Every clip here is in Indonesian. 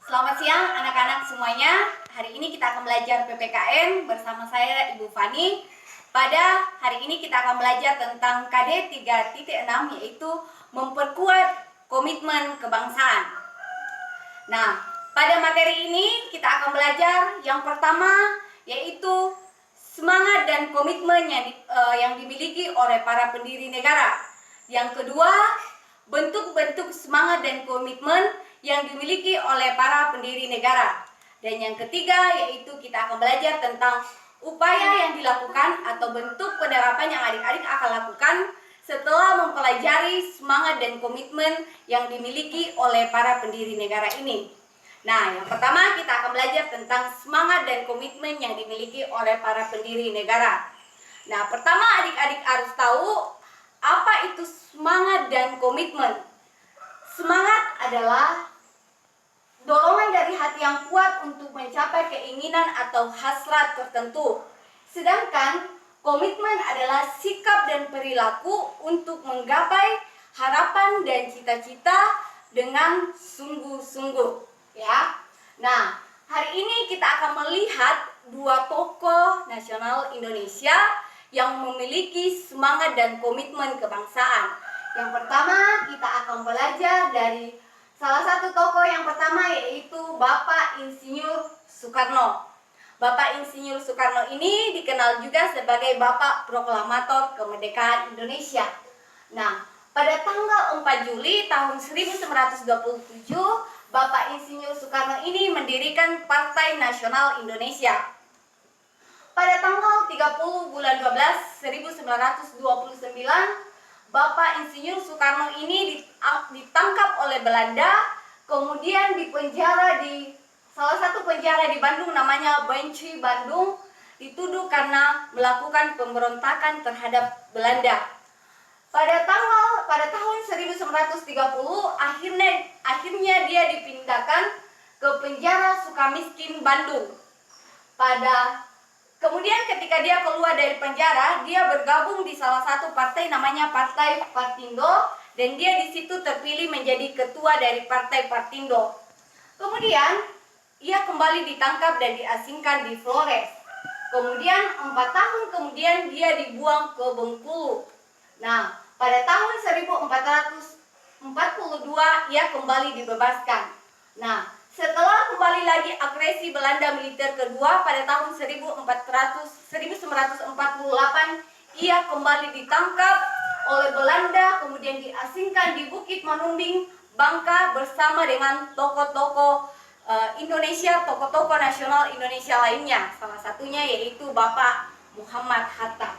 Selamat siang anak-anak semuanya. Hari ini kita akan belajar PPKN bersama saya Ibu Fani. Pada hari ini kita akan belajar tentang KD 3.6 yaitu memperkuat komitmen kebangsaan. Nah, pada materi ini kita akan belajar yang pertama yaitu semangat dan komitmen yang dimiliki oleh para pendiri negara. Yang kedua, bentuk-bentuk semangat dan komitmen yang dimiliki oleh para pendiri negara. Dan yang ketiga yaitu kita akan belajar tentang upaya yang dilakukan atau bentuk penerapan yang adik-adik akan lakukan setelah mempelajari semangat dan komitmen yang dimiliki oleh para pendiri negara ini. Nah, yang pertama kita akan belajar tentang semangat dan komitmen yang dimiliki oleh para pendiri negara. Nah, pertama adik-adik harus tahu apa itu semangat dan komitmen. Semangat adalah dorongan dari hati yang kuat untuk mencapai keinginan atau hasrat tertentu. Sedangkan komitmen adalah sikap dan perilaku untuk menggapai harapan dan cita-cita dengan sungguh-sungguh, ya. Nah, hari ini kita akan melihat dua tokoh nasional Indonesia yang memiliki semangat dan komitmen kebangsaan. Yang pertama kita akan belajar dari salah satu tokoh yang pertama yaitu Bapak Insinyur Soekarno. Bapak Insinyur Soekarno ini dikenal juga sebagai Bapak Proklamator Kemerdekaan Indonesia. Nah, pada tanggal 4 Juli tahun 1927, Bapak Insinyur Soekarno ini mendirikan Partai Nasional Indonesia. Pada tanggal 30 bulan 12 1929, Bapak Insinyur Soekarno ini ditangkap oleh Belanda, kemudian dipenjara di salah satu penjara di Bandung namanya Benci Bandung, dituduh karena melakukan pemberontakan terhadap Belanda. Pada tahun 1930 akhirnya dia dipindahkan ke penjara Sukamiskin Bandung. Kemudian ketika dia keluar dari penjara, dia bergabung di salah satu partai namanya Partai Partindo, dan dia di situ terpilih menjadi ketua dari Partai Partindo. Kemudian ia kembali ditangkap dan diasingkan di Flores. Kemudian 4 tahun kemudian dia dibuang ke Bengkulu. Nah, pada tahun 1442 ia kembali dibebaskan. Nah, setelah kembali lagi agresi Belanda militer kedua pada tahun 1948, ia kembali ditangkap oleh Belanda, kemudian diasingkan di Bukit Manumbing, Bangka bersama dengan tokoh-tokoh Indonesia, tokoh-tokoh nasional Indonesia lainnya. Salah satunya yaitu Bapak Muhammad Hatta.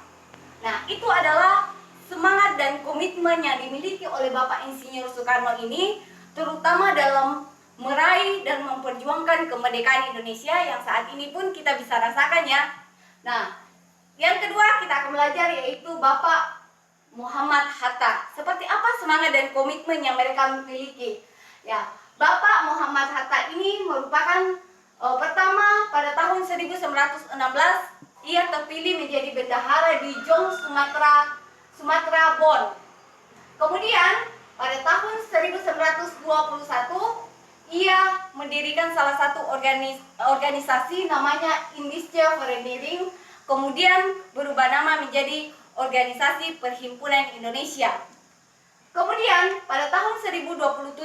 Nah, itu adalah semangat dan komitmen yang dimiliki oleh Bapak Insinyur Soekarno ini, terutama dalam meraih dan memperjuangkan kemerdekaan Indonesia yang saat ini pun kita bisa rasakan, ya. Nah, yang kedua kita akan belajar yaitu Bapak Muhammad Hatta. Seperti apa semangat dan komitmen yang mereka miliki? Ya, Bapak Muhammad Hatta ini merupakan pertama pada tahun 1916 ia terpilih menjadi bendahara di Jong, Sumatera Bon. Kemudian pada tahun 1921 ia mendirikan salah satu organisasi namanya Indische Vereniging, kemudian berubah nama menjadi Organisasi Perhimpunan Indonesia. Kemudian pada tahun 1027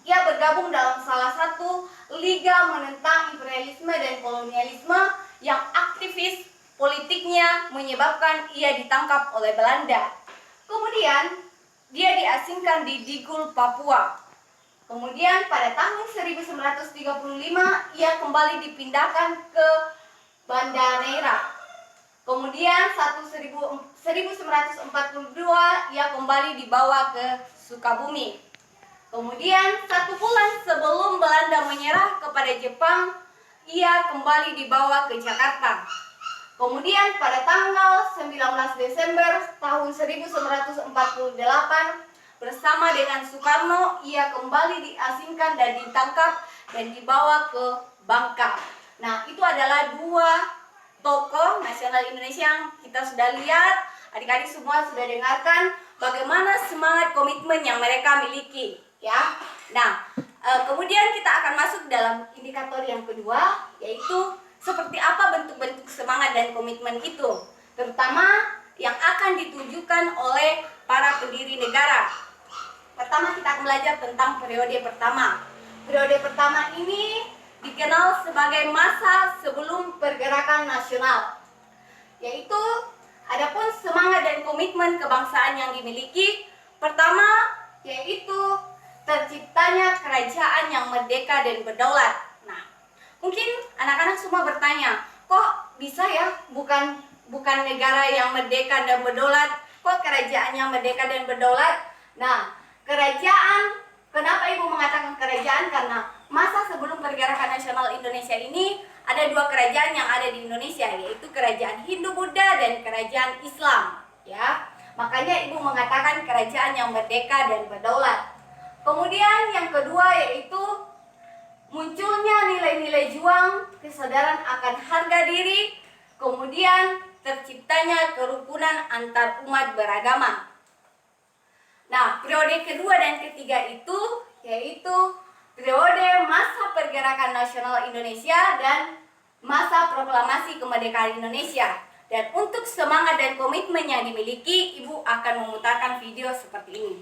ia bergabung dalam salah satu liga menentang imperialisme dan kolonialisme yang aktivis politiknya menyebabkan ia ditangkap oleh Belanda. Kemudian dia diasingkan di Digul, Papua. Kemudian pada tahun 1935 ia kembali dipindahkan ke Banda Neira. Kemudian 1942 ia kembali dibawa ke Sukabumi. Kemudian 1 bulan sebelum Belanda menyerah kepada Jepang, ia kembali dibawa ke Jakarta. Kemudian pada tanggal 19 Desember tahun 1948 bersama dengan Soekarno, ia kembali diasingkan dan ditangkap dan dibawa ke Bangka. Nah, itu adalah dua tokoh nasional Indonesia yang kita sudah lihat. Adik-adik semua sudah dengarkan bagaimana semangat komitmen yang mereka miliki, ya. Nah, Kemudian kita akan masuk dalam indikator yang kedua, yaitu seperti apa bentuk-bentuk semangat dan komitmen itu, terutama yang akan ditujukan oleh para pendiri negara. Pertama kita akan belajar tentang periode pertama. Periode pertama ini dikenal sebagai masa sebelum pergerakan nasional, yaitu adapun semangat dan komitmen kebangsaan yang dimiliki. Pertama, yaitu terciptanya kerajaan yang merdeka dan berdaulat. Nah, mungkin anak-anak semua bertanya, kok bisa ya bukan negara yang merdeka dan berdaulat, kok kerajaannya merdeka dan berdaulat? Nah, kerajaan, kenapa ibu mengatakan kerajaan? Karena masa sebelum pergerakan nasional Indonesia ini ada dua kerajaan yang ada di Indonesia, yaitu kerajaan Hindu-Buddha dan kerajaan Islam, ya. Makanya ibu mengatakan kerajaan yang merdeka dan berdaulat. Kemudian yang kedua yaitu munculnya nilai-nilai juang, kesadaran akan harga diri, kemudian terciptanya kerukunan antar umat beragama. Nah, periode kedua dan ketiga itu yaitu periode masa pergerakan nasional Indonesia dan masa proklamasi kemerdekaan Indonesia. Dan untuk semangat dan komitmen yang dimiliki, ibu akan memutarkan video seperti ini.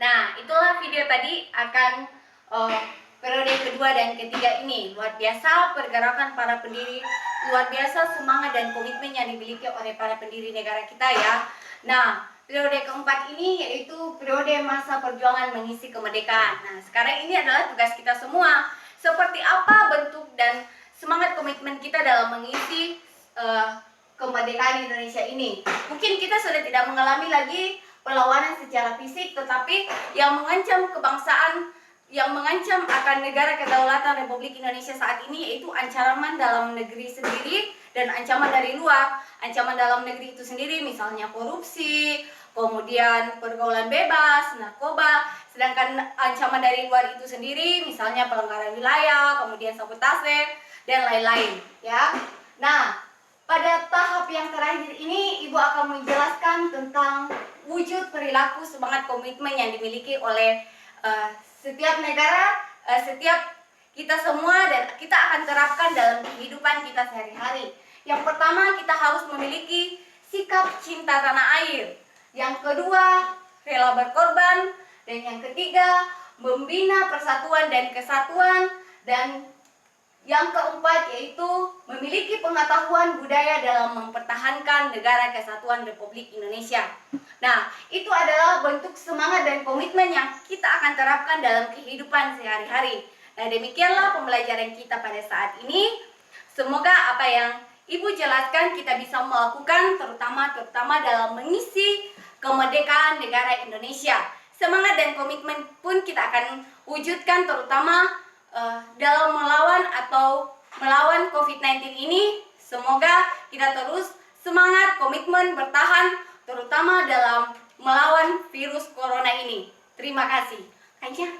Nah, itulah video tadi akan periode kedua dan ketiga ini. Luar biasa pergerakan para pendiri luar biasa semangat dan komitmen yang dimiliki oleh para pendiri negara kita ya. Nah, periode keempat ini yaitu periode masa perjuangan mengisi kemerdekaan. Nah, sekarang ini adalah tugas kita semua. Seperti apa bentuk dan semangat komitmen kita dalam mengisi kemerdekaan Indonesia ini. Mungkin kita sudah tidak mengalami lagi perlawanan secara fisik, tetapi yang mengancam kebangsaan, yang mengancam akan negara kedaulatan Republik Indonesia saat ini yaitu ancaman dalam negeri sendiri dan ancaman dari luar. Ancaman dalam negeri itu sendiri misalnya korupsi, kemudian pergaulan bebas, narkoba. Sedangkan ancaman dari luar itu sendiri misalnya pelanggaran wilayah, kemudian sabotase dan lain-lain ya. Nah, pada tahap yang terakhir ini Ibu akan menjelaskan tentang wujud perilaku semangat komitmen yang dimiliki oleh setiap negara, setiap kita semua, dan kita akan terapkan dalam kehidupan kita sehari-hari. Yang pertama, kita harus memiliki sikap cinta tanah air. Yang kedua, rela berkorban. Dan yang ketiga, membina persatuan dan kesatuan. Dan yang keempat yaitu memiliki pengetahuan budaya dalam mempertahankan negara kesatuan Republik Indonesia. Nah, itu adalah bentuk semangat dan komitmen yang kita akan terapkan dalam kehidupan sehari-hari. Nah, demikianlah pembelajaran kita pada saat ini. Semoga apa yang Ibu jelaskan kita bisa melakukan terutama dalam mengisi kemerdekaan negara Indonesia. Semangat dan komitmen pun kita akan wujudkan terutama dalam melawan COVID-19 ini. Semoga kita terus semangat, komitmen, bertahan terutama dalam melawan virus corona ini. Terima kasih. Kayaknya